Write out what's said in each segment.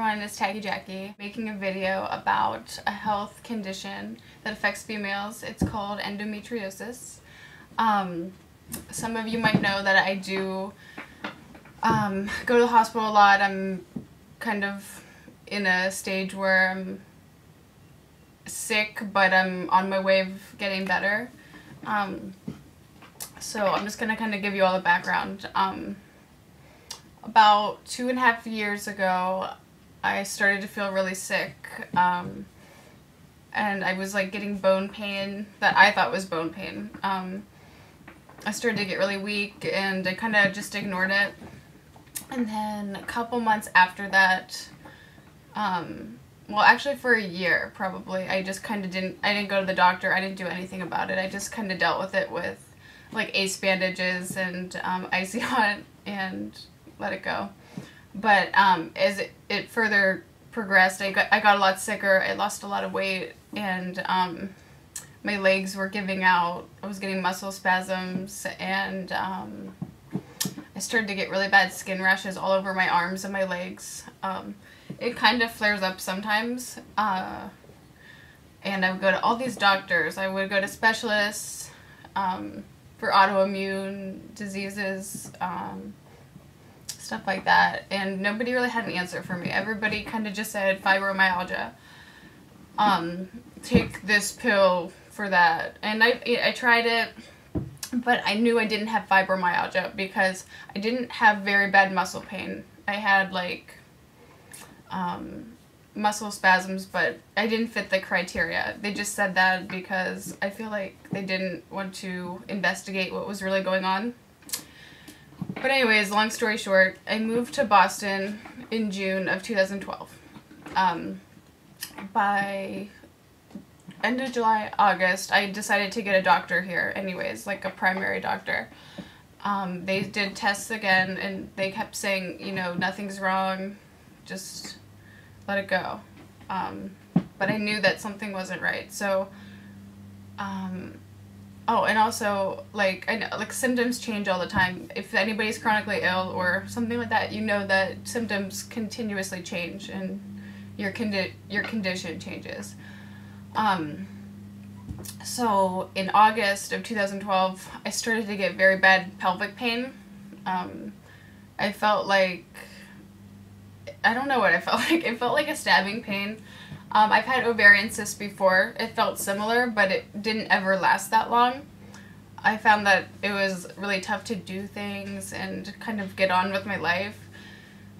everyone, it's Jacquie making a video about a health condition that affects females. It's called endometriosis. Some of you might know that I do go to the hospital a lot. I'm kind of in a stage where I'm sick, but I'm on my way of getting better. So I'm just gonna kind of give you all the background. About 2.5 years ago, I started to feel really sick, and I was like getting bone pain that I thought was bone pain. I started to get really weak, and I kind of just ignored it. And then a couple months after that, well, actually for a year probably, I just kind of didn't go to the doctor. I didn't do anything about it. I just kind of dealt with it with like ace bandages and icy hot and let it go. But as it further progressed, I got a lot sicker. I lost a lot of weight, and my legs were giving out. I was getting muscle spasms, and I started to get really bad skin rashes all over my arms and my legs. It kind of flares up sometimes, and I would go to all these doctors. I would go to specialists for autoimmune diseases, stuff like that, and nobody really had an answer for me. Everybody kind of just said fibromyalgia. Take this pill for that, and I tried it, but I knew I didn't have fibromyalgia because I didn't have very bad muscle pain. I had like muscle spasms, but I didn't fit the criteria. They just said that because I feel like they didn't want to investigate what was really going on. But anyways, long story short, I moved to Boston in June of 2012. By end of July, August, I decided to get a doctor here anyways, like a primary doctor. They did tests again, and they kept saying, you know, nothing's wrong, just let it go. But I knew that something wasn't right. So, oh, and also, like, I know, like, symptoms change all the time. If anybody's chronically ill or something like that, you know that symptoms continuously change and your condition changes. So in August of 2012, I started to get very bad pelvic pain. I felt like, I don't know what I felt like. It felt like a stabbing pain. I've had ovarian cysts before. It felt similar, but it didn't ever last that long. I found that it was really tough to do things and kind of get on with my life,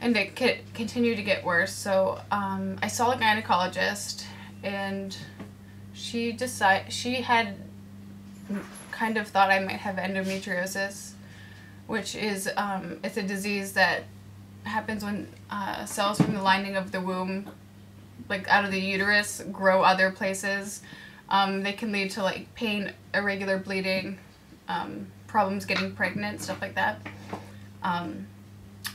and it continued to get worse. So I saw a gynecologist, and she had kind of thought I might have endometriosis, which is it's a disease that happens when cells from the lining of the womb, like out of the uterus, grow other places. They can lead to like pain, irregular bleeding, problems getting pregnant, stuff like that.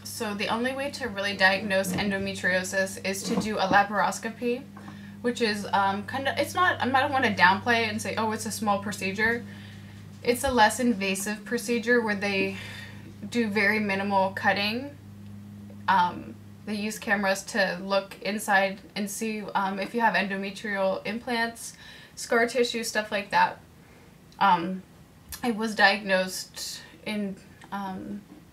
So the only way to really diagnose endometriosis is to do a laparoscopy, which is kind of, it's not, I don't want to downplay it and say, oh, it's a small procedure. It's a less invasive procedure where they do very minimal cutting. They use cameras to look inside and see if you have endometrial implants, scar tissue, stuff like that. I was diagnosed in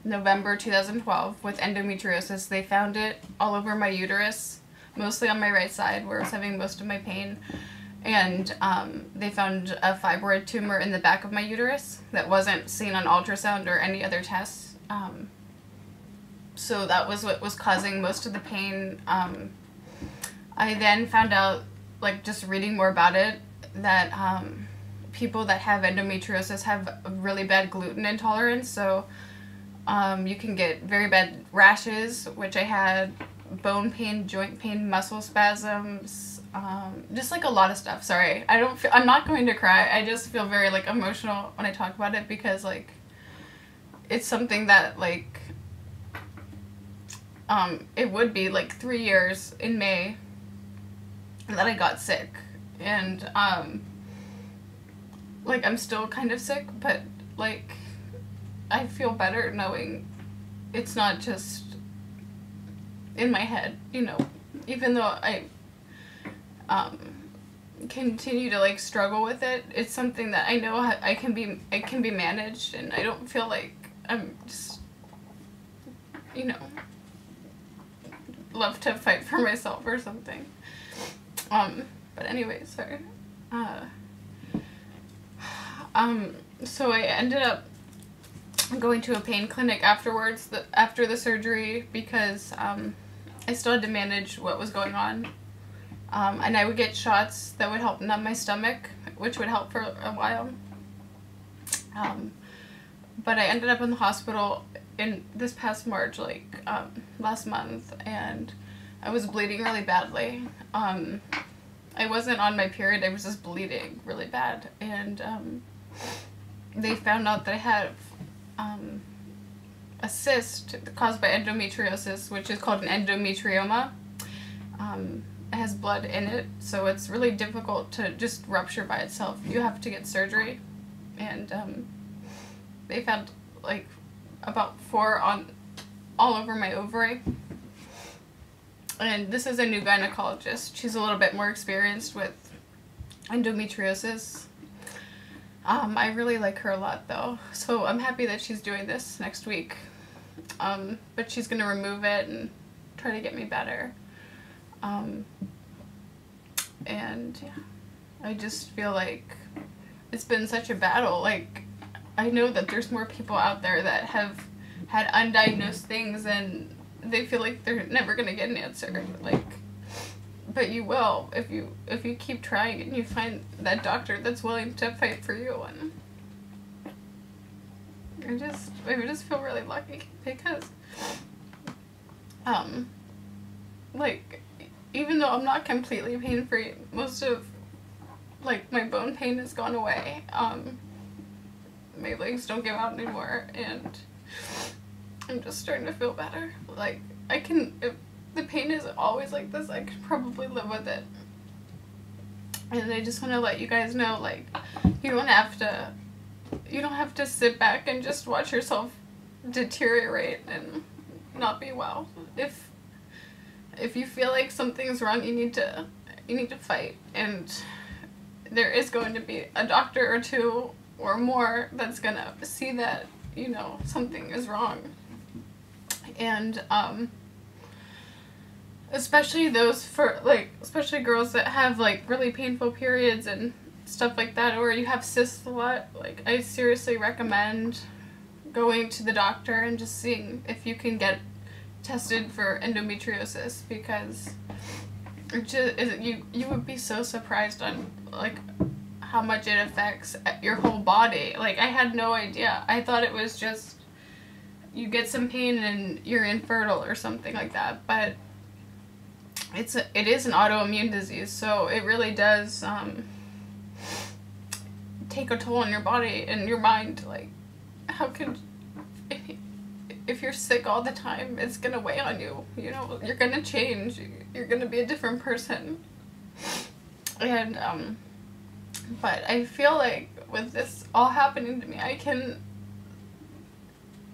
November 2012 with endometriosis. They found it all over my uterus, mostly on my right side where I was having most of my pain. And they found a fibroid tumor in the back of my uterus that wasn't seen on ultrasound or any other tests. So that was what was causing most of the pain. I then found out, like just reading more about it, that people that have endometriosis have a really bad gluten intolerance. So you can get very bad rashes, which I had, bone pain, joint pain, muscle spasms, just like a lot of stuff. Sorry, I'm not going to cry. I just feel very like emotional when I talk about it because like it's something that like it would be like 3 years in May that I got sick, and like I'm still kind of sick, but like I feel better knowing it's not just in my head, you know, even though I continue to like struggle with it, it's something that I know it can be managed, and I don't feel like I'm just, you know, love to fight for myself or something. But anyway, sorry. So I ended up going to a pain clinic afterwards, after the surgery, because I still had to manage what was going on. And I would get shots that would help numb my stomach, which would help for a while. But I ended up in the hospital in this past March, like last month, and I was bleeding really badly. I wasn't on my period, I was just bleeding really bad, and they found out that I had a cyst caused by endometriosis, which is called an endometrioma. It has blood in it, so it's really difficult to just rupture by itself. You have to get surgery, and they found like about 4 all over my ovary. And this is a new gynecologist. She's a little bit more experienced with endometriosis. I really like her a lot though, so I'm happy that she's doing this next week. But she's gonna remove it and try to get me better. And yeah, I just feel like it's been such a battle. Like, I know that there's more people out there that have had undiagnosed things and they feel like they're never gonna get an answer. Like, but you will if you keep trying and you find that doctor that's willing to fight for you. And I just feel really lucky because like, even though I'm not completely pain free, most of like my bone pain has gone away. My legs don't give out anymore, and I'm just starting to feel better. Like, if the pain is always like this, I could probably live with it. And I just want to let you guys know, like, you don't have to sit back and just watch yourself deteriorate and not be well. If you feel like something's wrong, you need to fight, and there is going to be a doctor or two or more that's gonna see that, you know, something is wrong. And especially especially girls that have like really painful periods and stuff like that, or you have cysts a lot, like, I seriously recommend going to the doctor and just seeing if you can get tested for endometriosis, because you would be so surprised on like how much it affects your whole body. Like, I had no idea. I thought it was just you get some pain and you're infertile or something like that, but it is an autoimmune disease, so it really does take a toll on your body and your mind. Like, how could, if you're sick all the time, it's gonna weigh on you, you know, you're gonna change, you're gonna be a different person. And but I feel like with this all happening to me, I can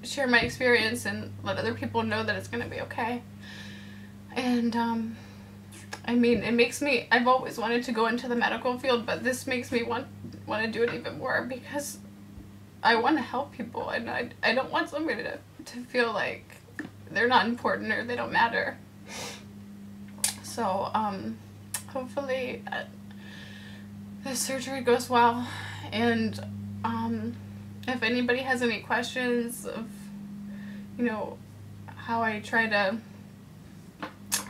share my experience and let other people know that it's gonna be okay. And I mean, it makes me, I've always wanted to go into the medical field, but this makes me want to do it even more, because I want to help people, and I don't want somebody to feel like they're not important or they don't matter. So hopefully the surgery goes well, and if anybody has any questions of, you know, how I try to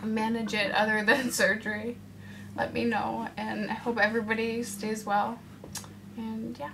manage it other than surgery, let me know, and I hope everybody stays well. And yeah.